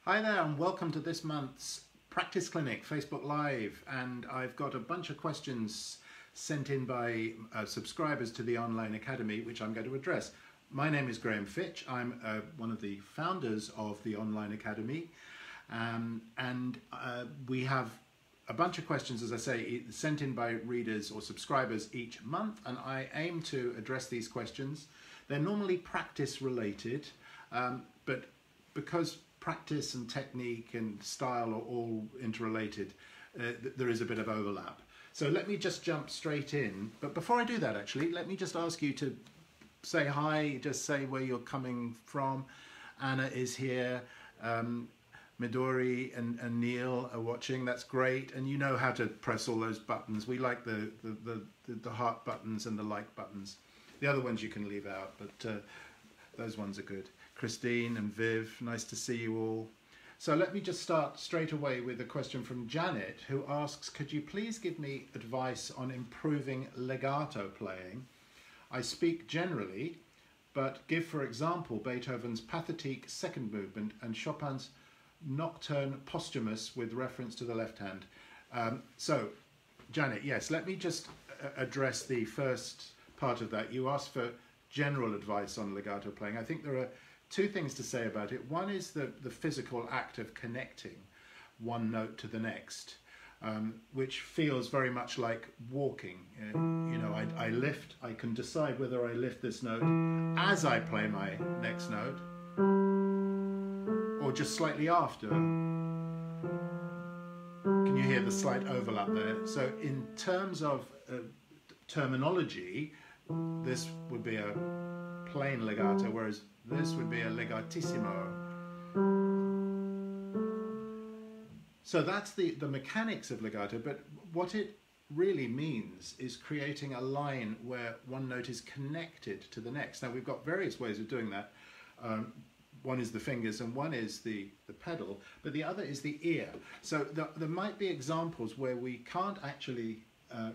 Hi there and welcome to this month's Practice Clinic Facebook Live, and I've got a bunch of questions sent in by subscribers to the online academy which I'm going to address. My name is Fitch. I'm one of the founders of the online academy, and we have a bunch of questions, as I say, sent in by readers or subscribers each month, and I aim to address these questions. They're normally practice related, but because practice and technique and style are all interrelated, there is a bit of overlap. So let me just jump straight in. But before I do that, actually, let me just ask you to say hi, just say where you're coming from. Anna is here, Midori and Neil are watching, that's great. And you know how to press all those buttons. We like the heart buttons and the like buttons. The other ones you can leave out, but those ones are good. Christine and Viv, nice to see you all. So let me just start straight away with a question from Janet, who asks, could you please give me advice on improving legato playing? I speak generally, but give, for example, Beethoven's Pathetique second movement and Chopin's Nocturne posthumous with reference to the left hand. So, Janet, yes, let me just address the first part of that. You asked for general advice on legato playing. I think there are two things to say about it. One is the physical act of connecting one note to the next, which feels very much like walking. You know, I lift, I can decide whether I lift this note as I play my next note or just slightly after. Can you hear the slight overlap there? So in terms of terminology, this would be a plain legato, whereas this would be a legatissimo. So that's the mechanics of legato, but what it really means is creating a line where one note is connected to the next. Now we've got various ways of doing that. One is the fingers and one is the pedal, but the other is the ear. So there might be examples where we can't actually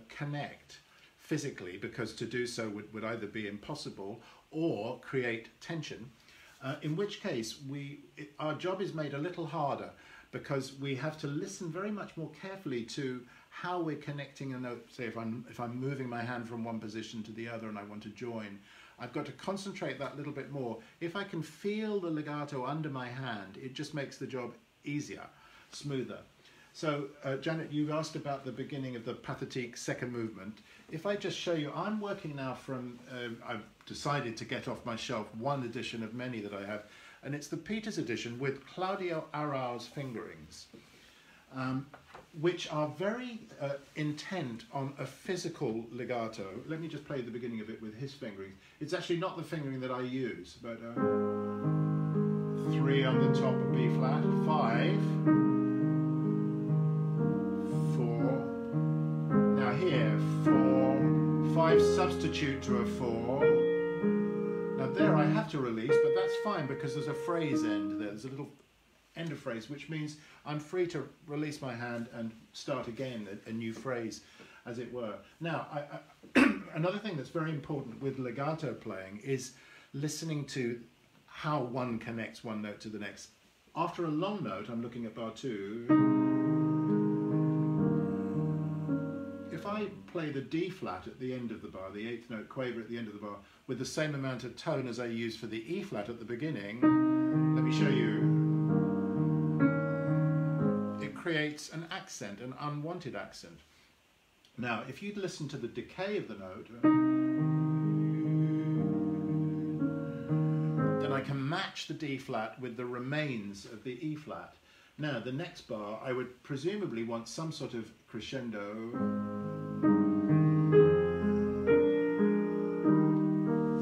connect physically, because to do so would either be impossible or create tension, in which case our job is made a little harder, because we have to listen very much more carefully to how we're connecting a note. Say if I'm moving my hand from one position to the other and I want to join, I've got to concentrate that little bit more. If I can feel the legato under my hand, it just makes the job easier, smoother. So, Janet, you've asked about the beginning of the Pathetique second movement. If I just show you, I'm working now from, I've decided to get off my shelf one edition of many that I have, and it's the Peters edition with Claudio Arrau's fingerings, which are very intent on a physical legato. Let me just play the beginning of it with his fingering. It's actually not the fingering that I use, but 3 on the top of B flat, 5, here, 4, 5 substitute to a 4. Now there I have to release, but that's fine because there's a phrase end there. There's a little end of phrase, which means I'm free to release my hand and start again, a new phrase, as it were. Now, another thing that's very important with legato playing is listening to how one connects one note to the next. After a long note, I'm looking at bar 2. If I play the D flat at the end of the bar, the 8th note quaver at the end of the bar, with the same amount of tone as I use for the E flat at the beginning, let me show you, it creates an accent, an unwanted accent. Now, if you'd listen to the decay of the note, then I can match the D flat with the remains of the E flat. Now, the next bar, I would presumably want some sort of crescendo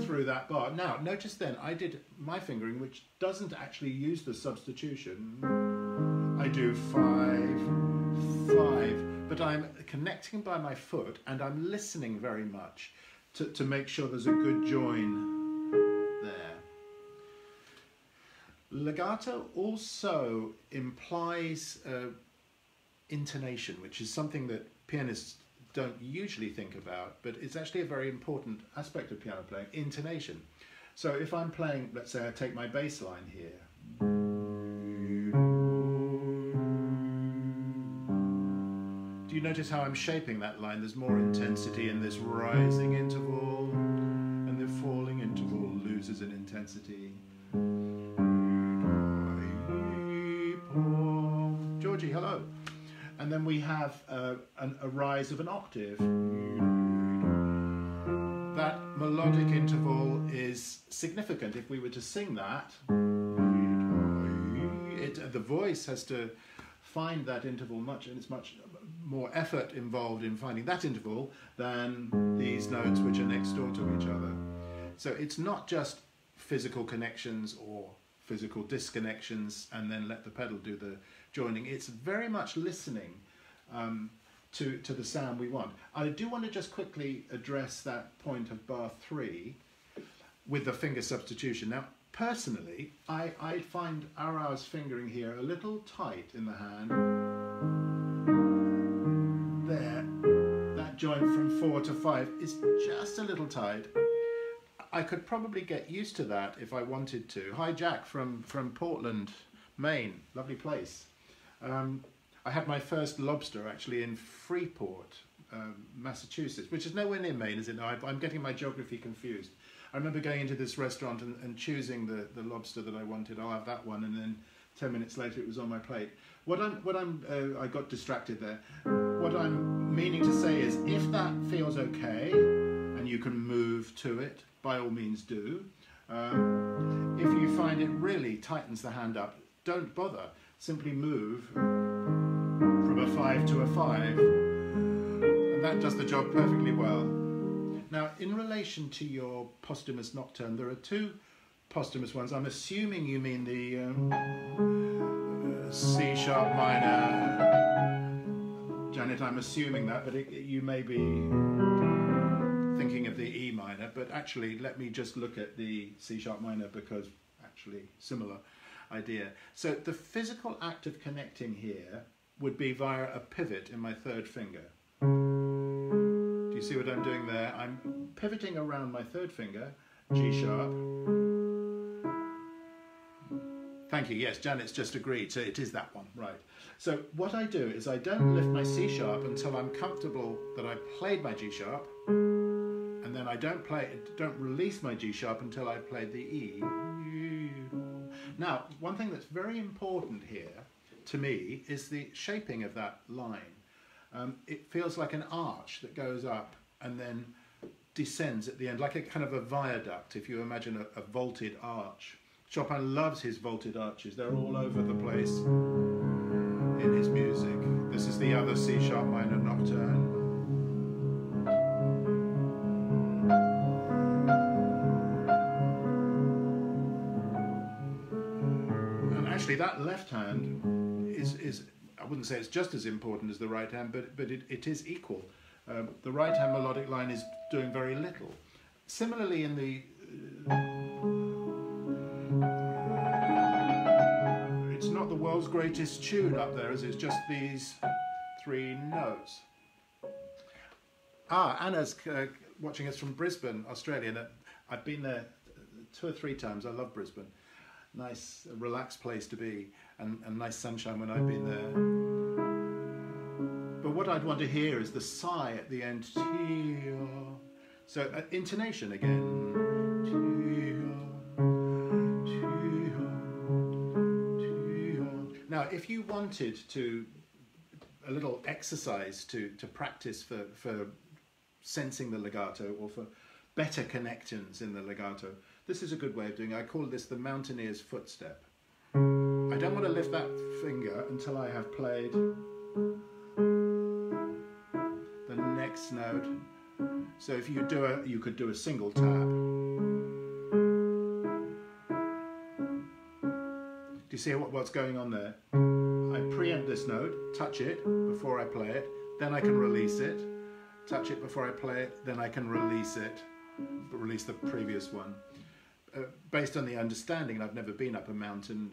through that bar. Now, notice then, I did my fingering, which doesn't actually use the substitution. I do 5, 5, but I'm connecting by my foot, and I'm listening very much to make sure there's a good join there. Legato also implies intonation, which is something that pianists don't usually think about, but it's actually a very important aspect of piano playing, intonation. So if I'm playing, let's say I take my bass line here, notice how I'm shaping that line. There's more intensity in this rising interval, and the falling interval loses in intensity. Georgie, hello. And then we have a rise of an octave. That melodic interval is significant. If we were to sing that, the voice has to find that interval and it's much more effort involved in finding that interval than these notes which are next door to each other. So it's not just physical connections or physical disconnections and then let the pedal do the joining. It's very much listening to the sound we want. I do want to just quickly address that point of bar 3 with the finger substitution. Now, personally, I find Ara's fingering here a little tight in the hand. There, that joint from 4 to 5 is just a little tight. I could probably get used to that if I wanted to. Hi Jack from Portland, Maine, lovely place. I had my first lobster actually in Freeport, Massachusetts, which is nowhere near Maine, is it? No, I'm getting my geography confused. I remember going into this restaurant and choosing the lobster that I wanted. I'll have that one, and then 10 minutes later it was on my plate. I got distracted there. What I'm meaning to say is, if that feels okay and you can move to it, by all means do. If you find it really tightens the hand up, don't bother. Simply move from a 5 to a 5, and that does the job perfectly well. Now, in relation to your posthumous nocturne, there are 2 posthumous ones. I'm assuming you mean the C sharp minor. Janet, I'm assuming that, but you may be thinking of the E minor, but actually let me just look at the C sharp minor because actually similar idea. So the physical act of connecting here would be via a pivot in my 3rd finger. Do you see what I'm doing there? I'm pivoting around my 3rd finger, G sharp. Thank you, yes, Janet's just agreed, so it is that one, right. So what I do is I don't lift my C sharp until I'm comfortable that I've played my G sharp, and then I don't release my G sharp until I've played the E. Now, one thing that's very important here, to me, is the shaping of that line. It feels like an arch that goes up and then descends at the end, like a kind of a viaduct, if you imagine a vaulted arch. Chopin loves his vaulted arches. They're all over the place in his music. This is the other C sharp minor nocturne. That left hand is I wouldn't say it's just as important as the right hand, but it is equal. The right hand melodic line is doing very little. Similarly in the it's not the world's greatest tune up there, as it's just these 3 notes. Anna's watching us from Brisbane, Australia. I've been there 2 or 3 times. I love Brisbane. Nice, relaxed place to be, and nice sunshine when I've been there. But what I'd want to hear is the sigh at the end. So intonation again. Now, if you wanted to, a little exercise to practice for sensing the legato or for better connections in the legato, this is a good way of doing it. I call this the mountaineers footstep. I don't want to lift that finger until I have played the next note. So if you could do a single tap. Do you see what's going on there? I preempt this note, touch it before I play it, then I can release it, touch it before I play it, then I can release it, but release the previous one. Based on the understanding, and I've never been up a mountain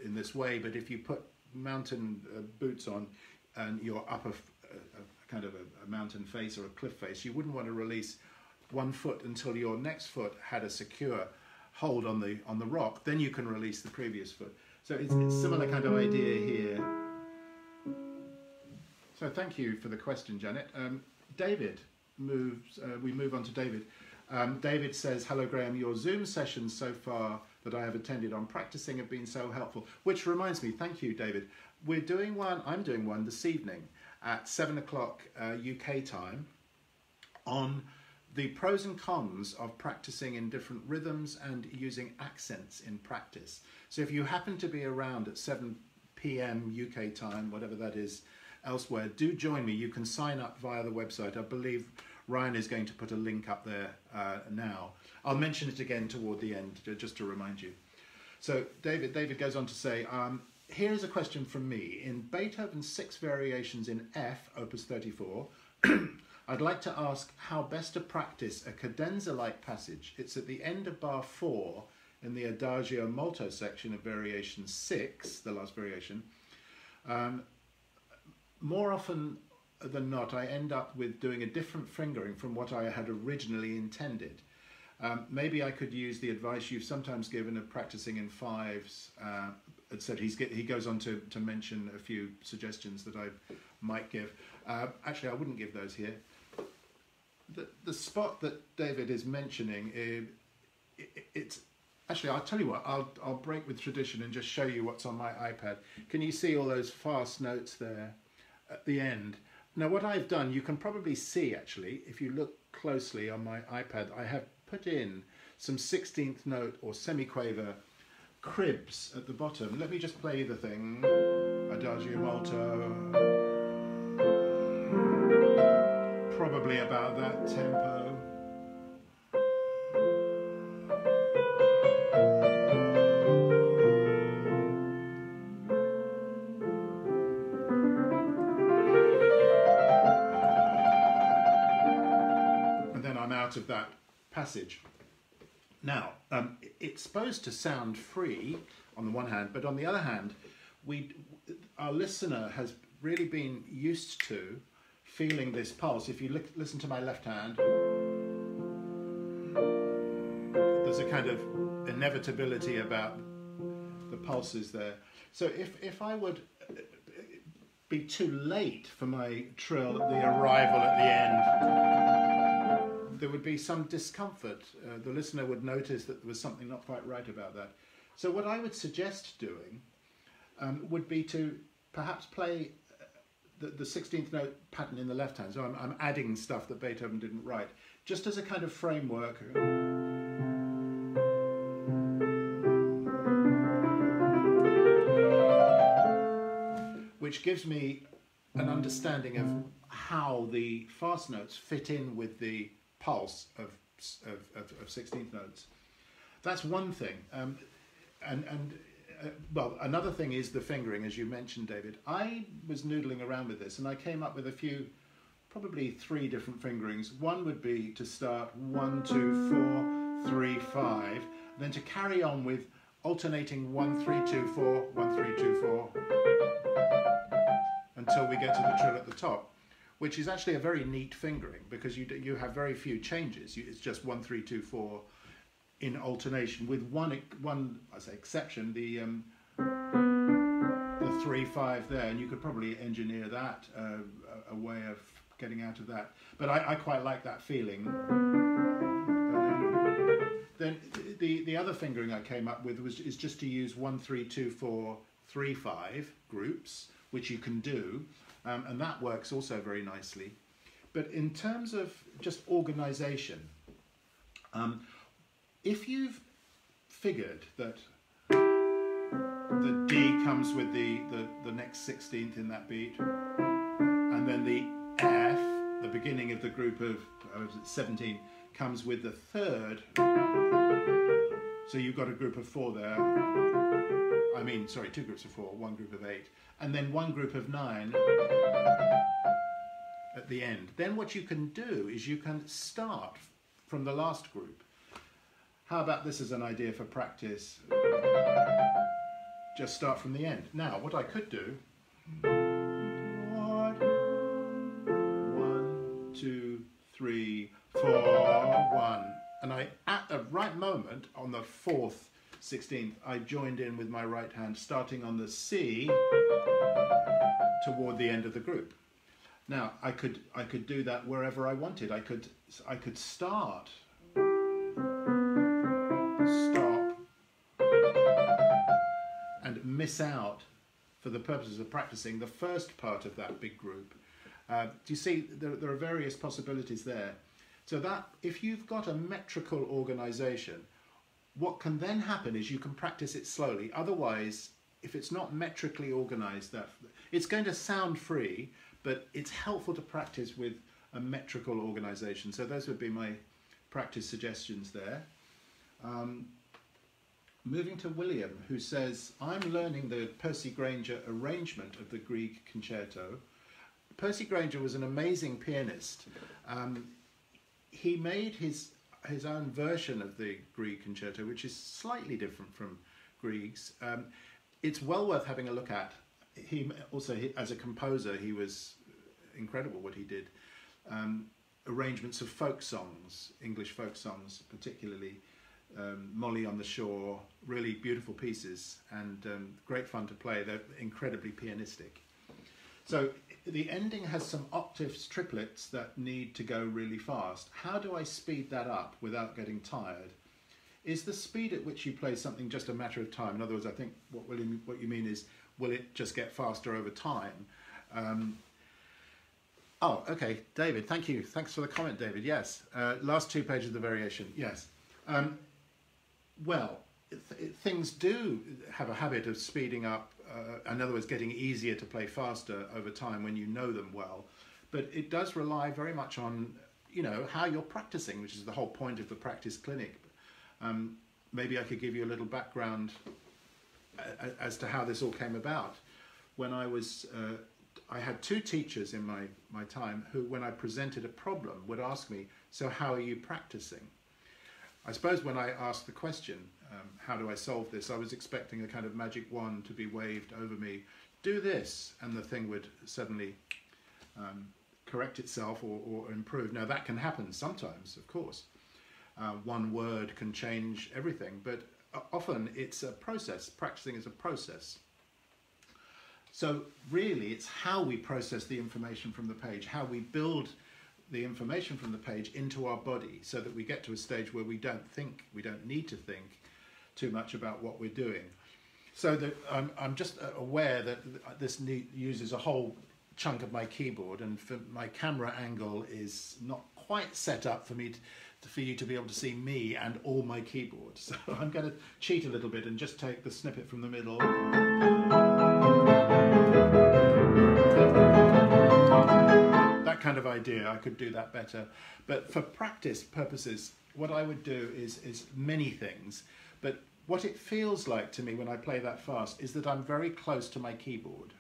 in this way, but if you put mountain boots on and you're up a kind of a mountain face or a cliff face, you wouldn't want to release one foot until your next foot had a secure hold on the rock. Then you can release the previous foot. So it's similar kind of idea here. So thank you for the question, Janet. David moves. We move on to David. David says, "Hello, Graham. Your Zoom sessions so far that I have attended on practicing have been so helpful." Which reminds me, thank you, David. We're doing one. I'm doing one this evening at 7 o'clock UK time on the pros and cons of practicing in different rhythms and using accents in practice. So if you happen to be around at 7 p.m. UK time, whatever that is, elsewhere, do join me. You can sign up via the website. I believe Ryan is going to put a link up there now. I'll mention it again toward the end, just to remind you. So David goes on to say, here's a question from me. In Beethoven's 6 variations in F, opus 34, I'd like to ask how best to practice a cadenza-like passage. It's at the end of bar 4 in the Adagio molto section of variation 6, the last variation. More often than not, I end up with doing a different fingering from what I had originally intended. Maybe I could use the advice you've sometimes given of practicing in 5s. So he goes on to mention a few suggestions that I might give. Actually, I wouldn't give those here. The spot that David is mentioning, it's actually, I'll tell you what, I'll break with tradition and just show you what's on my iPad. Can you see all those fast notes there at the end? Now what I've done, you can probably see actually, if you look closely on my iPad, I have put in some 16th note or semiquaver cribs at the bottom. Let me just play the thing. Adagio molto. Probably about that tempo. And then I'm out of that passage. Now, it's supposed to sound free on the one hand, but on the other hand, our listener has really been used to feeling this pulse. If you listen to my left hand, there's a kind of inevitability about the pulses there. So if I would be too late for my trill at the arrival at the end, there would be some discomfort. The listener would notice that there was something not quite right about that. So what I would suggest doing would be to perhaps play the 16th note pattern in the left hand. So I'm adding stuff that Beethoven didn't write, just as a kind of framework. Which gives me an understanding of how the fast notes fit in with the pulse of 16th notes. That's one thing. Well, another thing is the fingering, as you mentioned, David. I was noodling around with this and I came up with a few, probably 3 different fingerings. One would be to start 1, 2, 4, 3, 5, then to carry on with alternating 1, 3, 2, 4, 1, 3, 2, 4, until we get to the trill at the top, which is actually a very neat fingering because you have very few changes. It's just 1, 3, 2, 4 in alternation, with one I say exception, the 3, 5 there, and you could probably engineer that a way of getting out of that. But I quite like that feeling. Then the other fingering I came up with is just to use 1, 3, 2, 4, 3, 5 groups, which you can do, and that works also very nicely. But in terms of just organisation, if you've figured that the D comes with the next 16th in that beat, and then the F, the beginning of the group of 17, comes with the 3rd, so you've got a group of 4 there, I mean, sorry, 2 groups of 4, 1 group of 8, and then 1 group of 9 at the end. Then what you can do is you can start from the last group. How about this as an idea for practice? Just start from the end. Now, what I could do, 1, 2, 3, 4, 1, and at the right moment, on the 4th 16th, I joined in with my right hand, starting on the C toward the end of the group. Now I could do that wherever I wanted. I could start, stop, and miss out, for the purposes of practicing, the first part of that big group. Do you see there are various possibilities there? So that if you've got a metrical organization, what can then happen is you can practice it slowly. Otherwise, if it's not metrically organized, it's going to sound free, but it's helpful to practice with a metrical organization. So those would be my practice suggestions there. Moving to William, who says, I'm learning the Percy Grainger arrangement of the Grieg concerto. Percy Grainger was an amazing pianist. He made his own version of the Grieg concerto, which is slightly different from Grieg's. It's well worth having a look at. As a composer, he was incredible what he did. Arrangements of folk songs, English folk songs particularly, Molly on the Shore, really beautiful pieces and great fun to play. They're incredibly pianistic. So the ending has some octaves, triplets that need to go really fast. How do I speed that up without getting tired? Is the speed at which you play something just a matter of time? In other words, I think what you mean is, will it just get faster over time? Oh, okay, David, thank you. Thanks for the comment, David. Yes, last 2 pages of the variation, yes. Well, things do have a habit of speeding up, in other words, getting easier to play faster over time when you know them well. But it does rely very much on, how you're practicing, which is the whole point of the practice clinic. Maybe I could give you a little background as to how this all came about. When I had 2 teachers in my time who, when I presented a problem, would ask me, so how are you practicing? I suppose when I asked the question, how do I solve this, I was expecting a kind of magic wand to be waved over me, do this, and the thing would suddenly correct itself or improve. Now that can happen sometimes, of course. One word can change everything, but often it's a process. Practicing is a process. So really it's how we process the information from the page, how we build the information from the page into our body so that we get to a stage where we don't need to think too much about what we're doing. So that I'm just aware that this uses a whole chunk of my keyboard, and my camera angle is not quite set up for you to be able to see me and all my keyboard. So I'm going to cheat a little bit and just take the snippet from the middle. That kind of idea, I could do that better. But for practice purposes, what I would do is many things. But what it feels like to me when I play that fast is that I'm very close to my keyboard.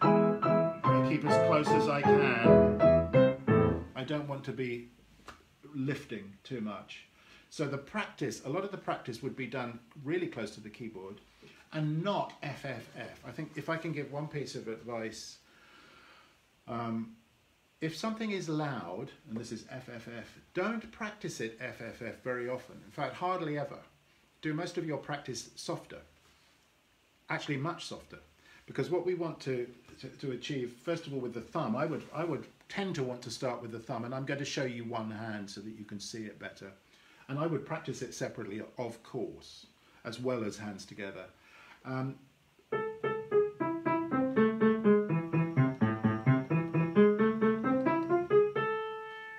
I keep as close as I can. I don't want to be lifting too much. So the practice, a lot of the practice would be done really close to the keyboard and not FFF. I think if I can give one piece of advice, if something is loud, and this is FFF, don't practice it FFF very often. In fact, hardly ever. Do most of your practice softer, actually much softer, because what we want to achieve, first of all, with the thumb, I would tend to want to start with the thumb, and I'm going to show you one hand so that you can see it better. And I would practice it separately, of course, as well as hands together.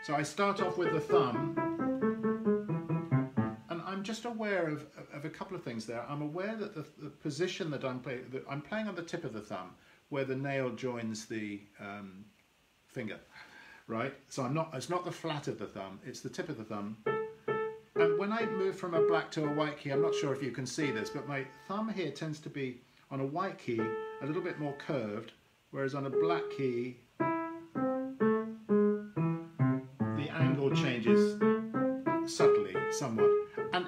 So I start off with the thumb, and I'm just aware of a couple of things there. I'm aware that the position that I'm playing on the tip of the thumb, where the nail joins the finger, right? So it's not the flat of the thumb, it's the tip of the thumb. And when I move from a black to a white key, I'm not sure if you can see this, but my thumb here tends to be, on a white key, a little bit more curved, whereas on a black key, the angle changes subtly, somewhat.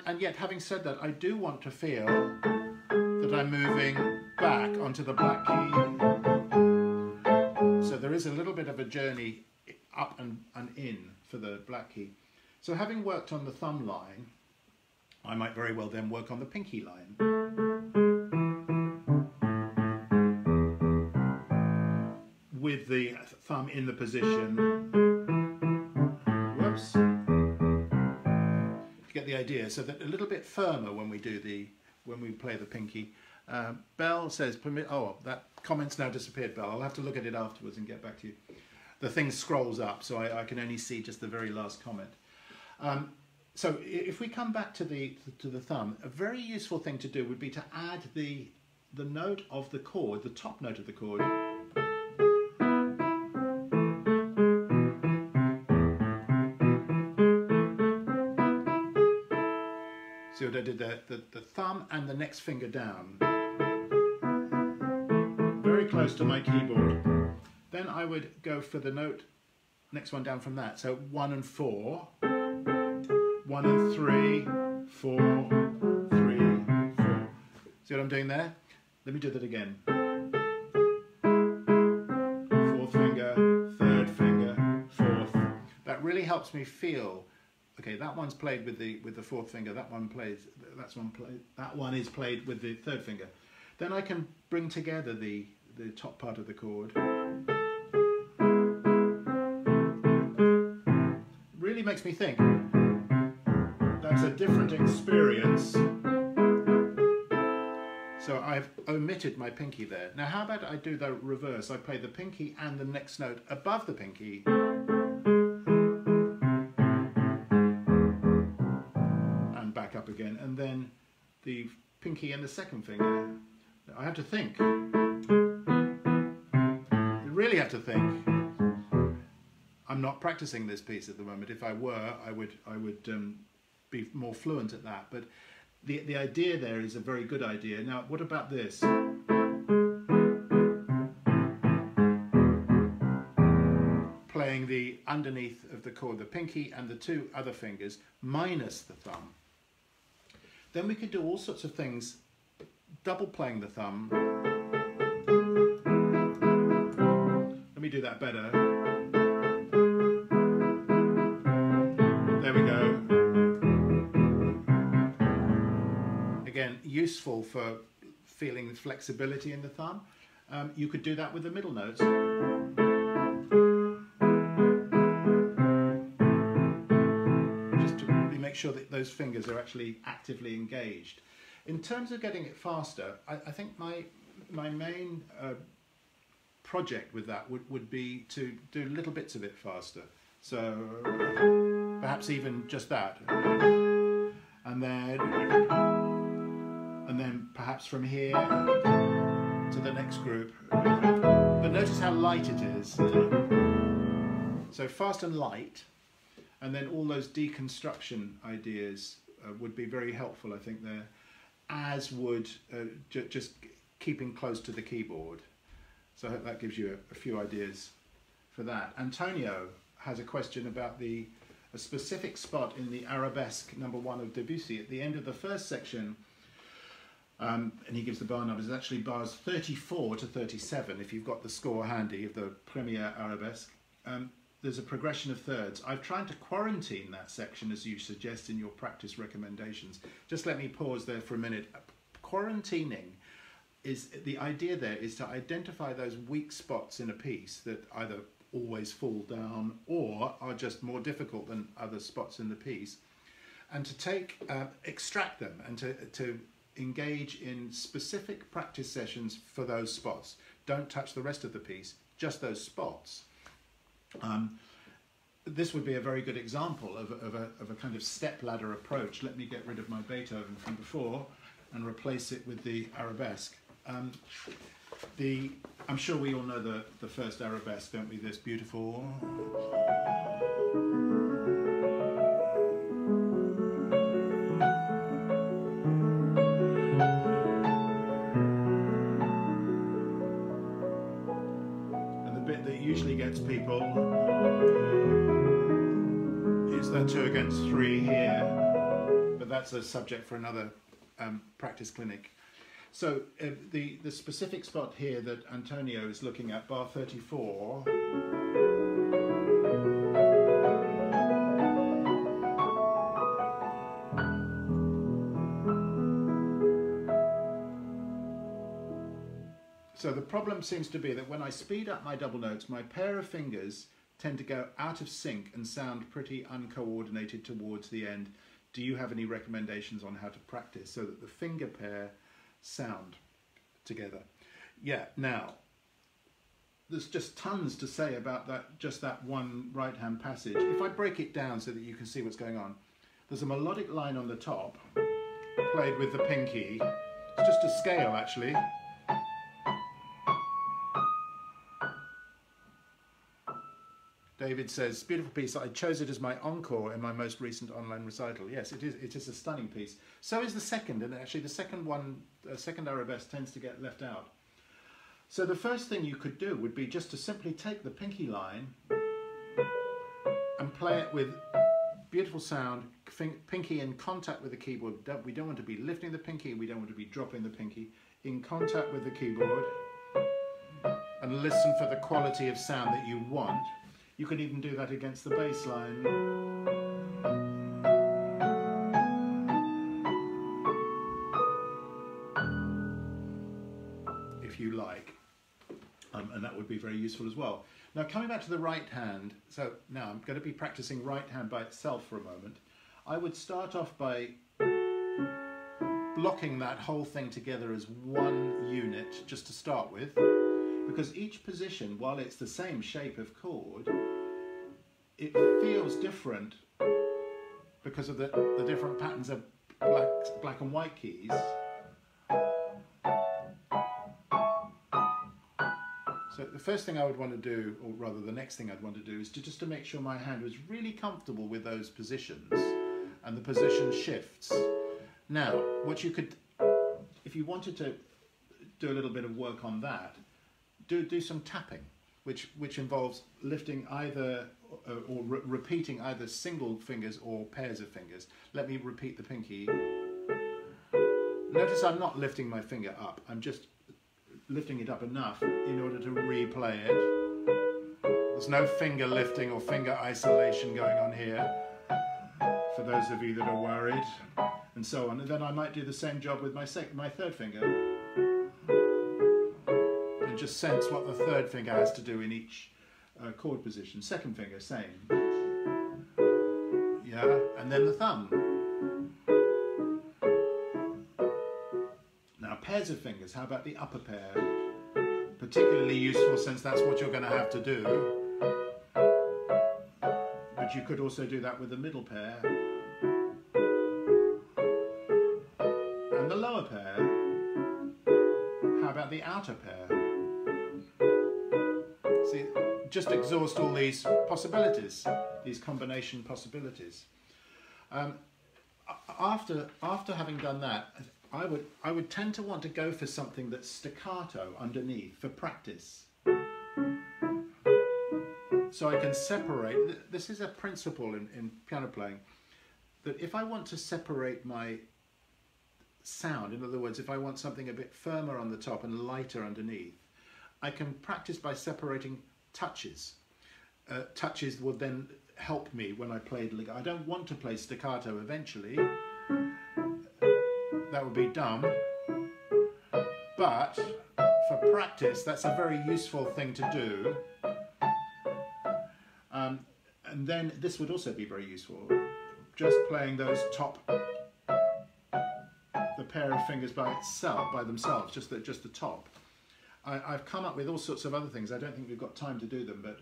And yet, having said that, I do want to feel that I'm moving back onto the black key. So there is a little bit of a journey up and in for the black key. So having worked on the thumb line, I might very well then work on the pinky line. with the thumb in the position. Whoops. You get the idea. So that a little bit firmer when we play the pinky. Bell says, oh, that comment's now disappeared, Bell. I'll have to look at it afterwards and get back to you. The thing scrolls up, so I can only see just the very last comment. So if we come back to the thumb, a very useful thing to do would be to add the note of the chord, the top note of the chord. See what I did there? The thumb and the next finger down. Very close to my keyboard. Then I would go for the note, next one down from that. So 1 and 4, 1 and 3, 4, 3, 4. See what I'm doing there? Let me do that again. 4th finger, 3rd finger, 4th. That really helps me feel. Okay, that one's played with the 4th finger. That one is played with the 3rd finger. Then I can bring together the top part of the chord. Really makes me think. That's a different experience. So I've omitted my pinky there. Now how about I do the reverse? I play the pinky and the next note above the pinky. And back up again. And then the pinky and the 2nd finger. I have to think. You really have to think. I'm not practicing this piece at the moment. If I were, I would be more fluent at that. But the idea there is a very good idea. Now, what about this? Playing the underneath of the chord, the pinky and the 2 other fingers, minus the thumb. Then we could do all sorts of things, double playing the thumb. Let me do that better. There we go. Again, useful for feeling flexibility in the thumb. You could do that with the middle notes. Just to make sure that those fingers are actually actively engaged. In terms of getting it faster, I think my main project with that would be to do little bits of it faster. So perhaps even just that. And then perhaps from here to the next group. But notice how light it is. So fast and light, and then all those deconstruction ideas would be very helpful, I think, there, as would just keeping close to the keyboard. So I hope that gives you a few ideas for that. Antonio has a question about a specific spot in the Arabesque #1 of Debussy at the end of the first section. And he gives the bar numbers. It's actually bars 34 to 37 if you've got the score handy of the Premiere Arabesque. There's a progression of thirds. I've tried to quarantine that section as you suggest in your practice recommendations. Just let me pause there for a minute. Quarantining is, the idea there is to identify those weak spots in a piece that either always fall down or are just more difficult than other spots in the piece, and to extract them and to engage in specific practice sessions for those spots. Don't touch the rest of the piece, just those spots. This would be a very good example of a kind of step-ladder approach. Let me get rid of my Beethoven from before and replace it with the Arabesque. I'm sure we all know the first Arabesque, don't we? This beautiful... usually gets people is that 2 against 3 here, but that's a subject for another practice clinic. So the specific spot here that Antonio is looking at, bar 34, So the problem seems to be that when I speed up my double notes, my pair of fingers tend to go out of sync and sound pretty uncoordinated towards the end. Do you have any recommendations on how to practice so that the finger pair sound together? Yeah, now, there's just tons to say about that, just that one right-hand passage. If I break it down so that you can see what's going on, there's a melodic line on the top, played with the pinky. It's just a scale, actually. David says, beautiful piece. I chose it as my encore in my most recent online recital. Yes, it is. It is a stunning piece. So is the second, and actually the second one, second arabesque, tends to get left out. So the first thing you could do would be just to simply take the pinky line and play it with beautiful sound, pinky in contact with the keyboard. We don't want to be lifting the pinky, we don't want to be dropping the pinky. In contact with the keyboard, and listen for the quality of sound that you want. You could even do that against the bass line. If you like. And that would be very useful as well. Now coming back to the right hand, so now I'm going to be practicing right hand by itself for a moment. I would start off by blocking that whole thing together as one unit just to start with, because each position, while it's the same shape of chord, it feels different because of the different patterns of black and white keys. So the first thing I would want to do, or rather the next thing I'd want to do, is just to make sure my hand was really comfortable with those positions and the position shifts. Now, what you could, if you wanted to do a little bit of work on that, do some tapping, which involves lifting either or repeating either single fingers or pairs of fingers. Let me repeat the pinky. Notice I'm not lifting my finger up, I'm just lifting it up enough in order to replay it. There's no finger lifting or finger isolation going on here, for those of you that are worried, and so on. And then I might do the same job with my third finger, and just sense what the third finger has to do in each chord position. Second finger, same. Yeah, and then the thumb. Pairs of fingers, how about the upper pair? Particularly useful since that's what you're going to have to do. But you could also do that with the middle pair. And the lower pair. How about the outer pair? See, just exhaust all these possibilities, these combination possibilities. After having done that, I would tend to want to go for something that's staccato underneath for practice. So I can separate, this is a principle in piano playing, that if I want to separate my sound, in other words, if I want something a bit firmer on the top and lighter underneath, I can practice by separating touches. Touches will then help me when I play legato. I don't want to play staccato eventually. That would be dumb, but for practice that's a very useful thing to do, and then this would also be very useful, just playing those top, the pair of fingers by themselves, just the top. I've come up with all sorts of other things. I don't think we've got time to do them, but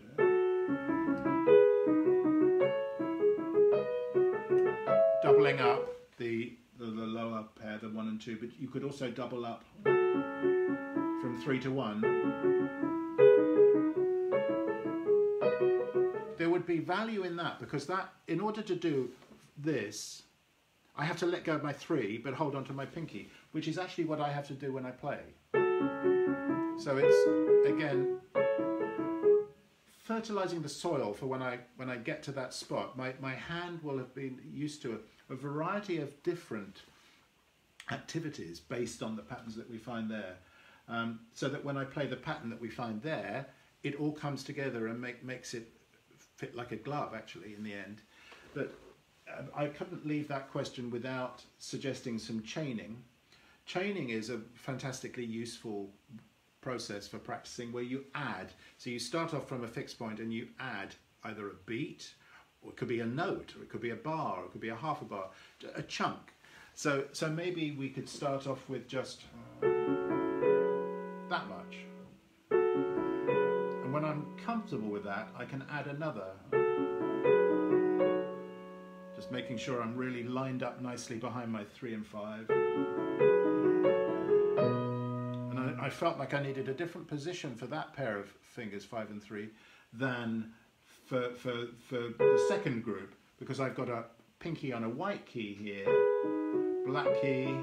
doubling up the lower pair, the 1 and 2, but you could also double up from 3 to 1. There would be value in that, because that, in order to do this, I have to let go of my 3 but hold on to my pinky, which is actually what I have to do when I play. So it's, again, fertilizing the soil for when I get to that spot. My hand will have been used to a variety of different activities based on the patterns that we find there, so that when I play the pattern that we find there, it all comes together and makes it fit like a glove, actually, in the end. But I couldn't leave that question without suggesting some chaining. Chaining is a fantastically useful process for practicing where you add. So you start off from a fixed point and you add either a beat, or it could be a note, or it could be a bar, or it could be a half a bar, a chunk. So maybe we could start off with just that much. And when I'm comfortable with that, I can add another. Just making sure I'm really lined up nicely behind my 3 and 5. And I felt like I needed a different position for that pair of fingers, 5 and 3, than for the second group, because I've got a pinky on a white key here, black key,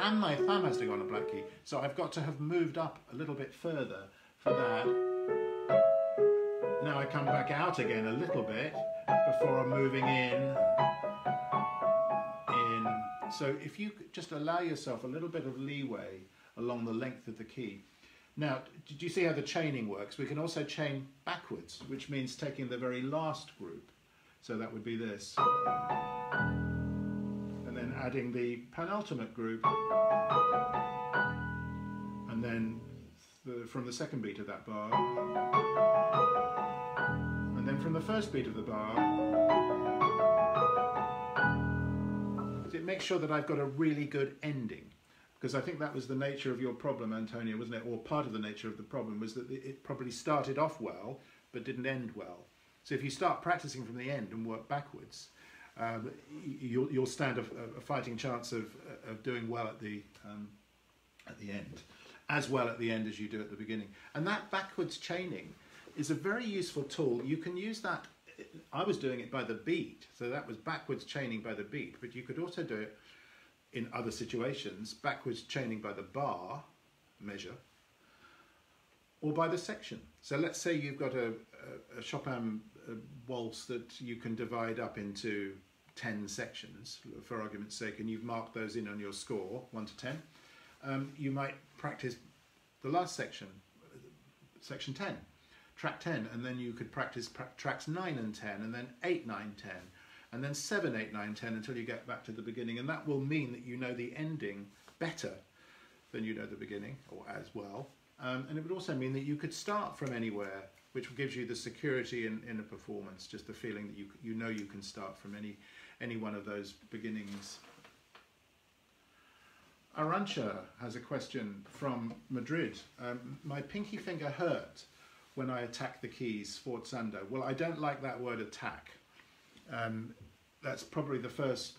and my thumb has to go on a black key. So I've got to have moved up a little bit further for that. Now I come back out again a little bit before I'm moving in. So if you just allow yourself a little bit of leeway along the length of the key. Now, did you see how the chaining works? We can also chain backwards, which means taking the very last group. So that would be this. And then adding the penultimate group. And then from the second beat of that bar. And then from the first beat of the bar. It makes sure that I've got a really good ending. Because I think that was the nature of your problem, Antonia, wasn't it? Or part of the nature of the problem was that it probably started off well, but didn't end well. So if you start practicing from the end and work backwards, you'll stand a fighting chance of doing well at the end, as well at the end as you do at the beginning. And that backwards chaining is a very useful tool. You can use that. I was doing it by the beat, so that was backwards chaining by the beat, but you could also do it in other situations, backwards chaining by the bar measure, or by the section. So let's say you've got a Chopin waltz that you can divide up into 10 sections, for argument's sake, and you've marked those in on your score, 1 to 10. You might practice the last section, section 10, track 10, and then you could practice tracks 9 and 10, and then 8, 9, 10. And then 7, 8, 9, 10 until you get back to the beginning. And that will mean that you know the ending better than you know the beginning, or as well. And it would also mean that you could start from anywhere, which gives you the security in a performance, just the feeling that you know you can start from any one of those beginnings. Arantxa has a question from Madrid. My pinky finger hurt when I attack the keys forzando. Well, I don't like that word attack. That's probably the first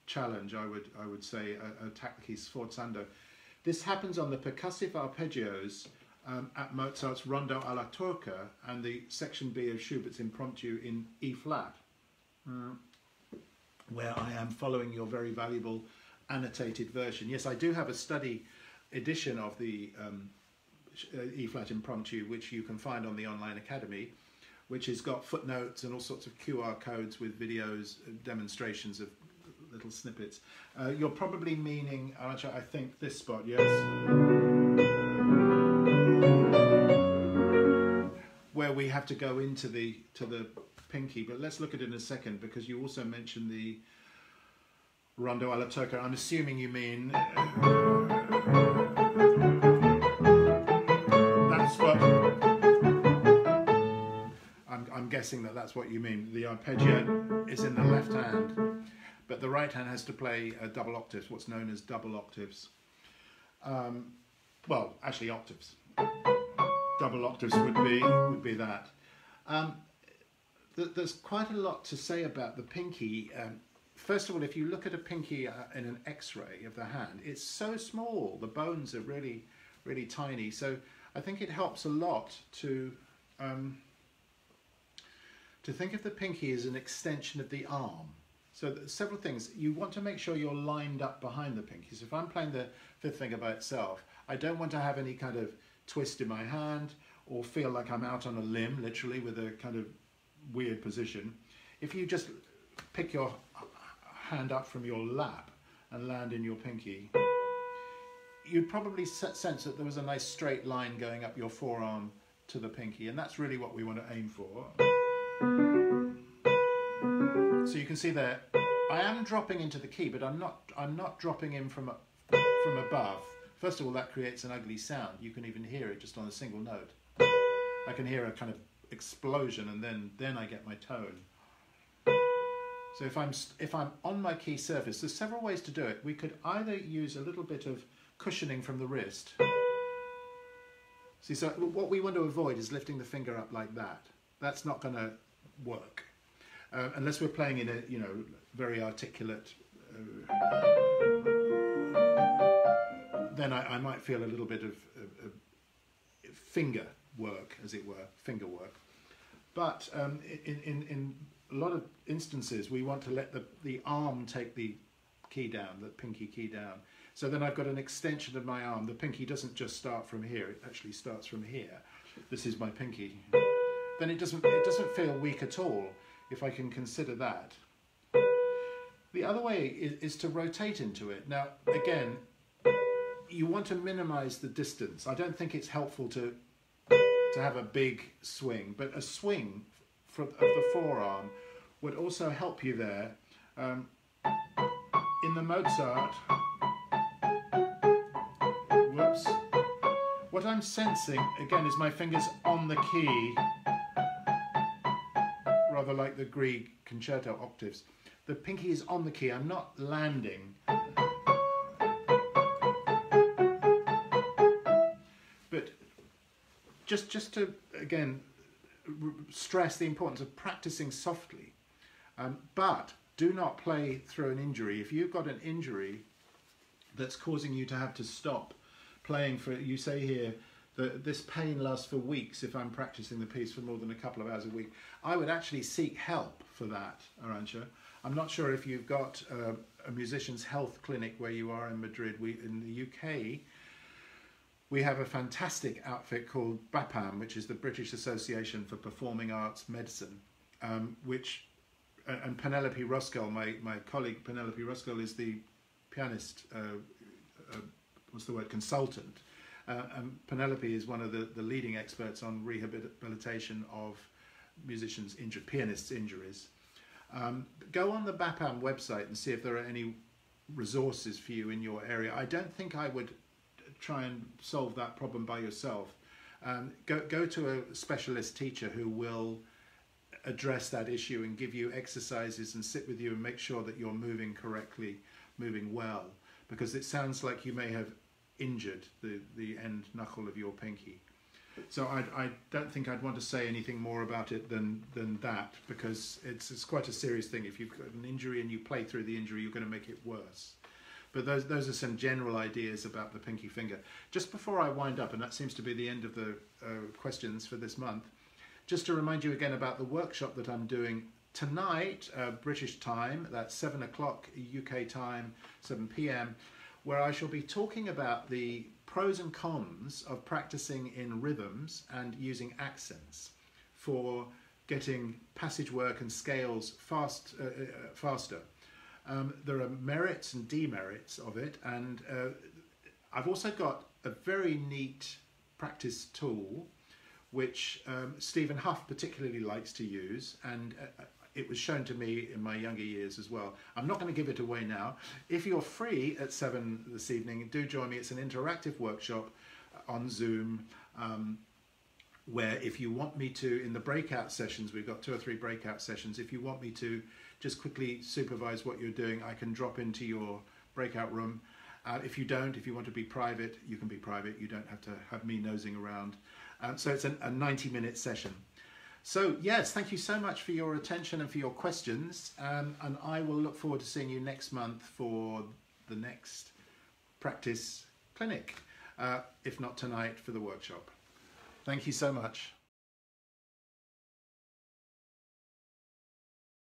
challenge I would say, attack the keys forzando. This happens on the percussive arpeggios at Mozart's Rondo alla Turca and the section B of Schubert's Impromptu in E flat, where I am following your very valuable annotated version. Yes, I do have a study edition of the E flat Impromptu, which you can find on the Online Academy, which has got footnotes and all sorts of QR codes with videos, demonstrations of little snippets. You're probably meaning, Arantxa, I think this spot, yes? Where we have to go into the pinky, but let's look at it in a second, because you also mentioned the Rondo alla Turca. I'm assuming you mean that's what I'm guessing that's what you mean. The arpeggio is in the left hand, but the right hand has to play double octaves, what's known as double octaves. Well, actually octaves. Double octaves would be that. There's quite a lot to say about the pinky. First of all, if you look at a pinky in an X-ray of the hand, it's so small. The bones are really, really tiny. So I think it helps a lot to think of the pinky as an extension of the arm. So several things. You want to make sure you're lined up behind the pinky. So if I'm playing the fifth finger by itself, I don't want to have any kind of twist in my hand or feel like I'm out on a limb, literally, with a kind of weird position. If you just pick your hand up from your lap and land in your pinky, you'd probably sense that there was a nice straight line going up your forearm to the pinky, and that's really what we want to aim for. So you can see there, I am dropping into the key, but I'm not dropping in from above First of all, that creates an ugly sound. You can even hear it just on a single note. I can hear a kind of explosion, and then I get my tone. So if I'm on my key surface, there's several ways to do it. We could either use a little bit of cushioning from the wrist. See, so what we want to avoid is lifting the finger up like that. That's not going to work unless we're playing in a very articulate. Then I might feel a little bit of finger work, as it were, finger work. But in a lot of instances, we want to let the arm take the key down, the pinky key down. So then I've got an extension of my arm. The pinky doesn't just start from here; it actually starts from here. This is my pinky. Then it doesn't feel weak at all if I can consider that. The other way is to rotate into it. Now, again, you want to minimize the distance. I don't think it's helpful to have a big swing, but a swing of the forearm would also help you there. In the Mozart, whoops, what I'm sensing, again, is my fingers on the key, rather like the Grieg concerto octaves. The pinky is on the key, I'm not landing. But just to, again, stress the importance of practicing softly, but do not play through an injury. If you've got an injury that's causing you to have to stop playing for, you say here, that this pain lasts for weeks if I'm practicing the piece for more than a couple of hours a week, I would actually seek help for that, Arantxa. I'm not sure if you've got a musician's health clinic where you are in Madrid. In the UK, we have a fantastic outfit called BAPAM, which is the British Association for Performing Arts Medicine, and Penelope Roskell, my colleague Penelope Roskell, is the pianist, consultant. And Penelope is one of the leading experts on rehabilitation of musicians' pianists' injuries. Go on the BAPAM website and see if there are any resources for you in your area. I don't think I would try and solve that problem by yourself. Go to a specialist teacher who will address that issue and give you exercises and sit with you and make sure that you're moving correctly, moving well, because it sounds like you may have injured the end knuckle of your pinky. So I don't think I'd want to say anything more about it than that, because it's quite a serious thing. If you've got an injury and you play through the injury, you're going to make it worse. But those are some general ideas about the pinky finger. Just before I wind up, and that seems to be the end of the questions for this month, just to remind you again about the workshop that I'm doing tonight, British time, that's 7 o'clock UK time, 7 p.m, where I shall be talking about the pros and cons of practicing in rhythms and using accents for getting passage work and scales faster. There are merits and demerits of it, and I've also got a very neat practice tool which Stephen Huff particularly likes to use, and it was shown to me in my younger years as well. I'm not going to give it away now. If you're free at 7 this evening, do join me. It's an interactive workshop on Zoom, where if you want me to, in the breakout sessions, we've got 2 or 3 breakout sessions, if you want me to just quickly supervise what you're doing, I can drop into your breakout room. If you don't, if you want to be private, you can be private. You don't have to have me nosing around. So it's a 90-minute session. So yes, thank you so much for your attention and for your questions. And I will look forward to seeing you next month for the next practice clinic, if not tonight for the workshop. Thank you so much.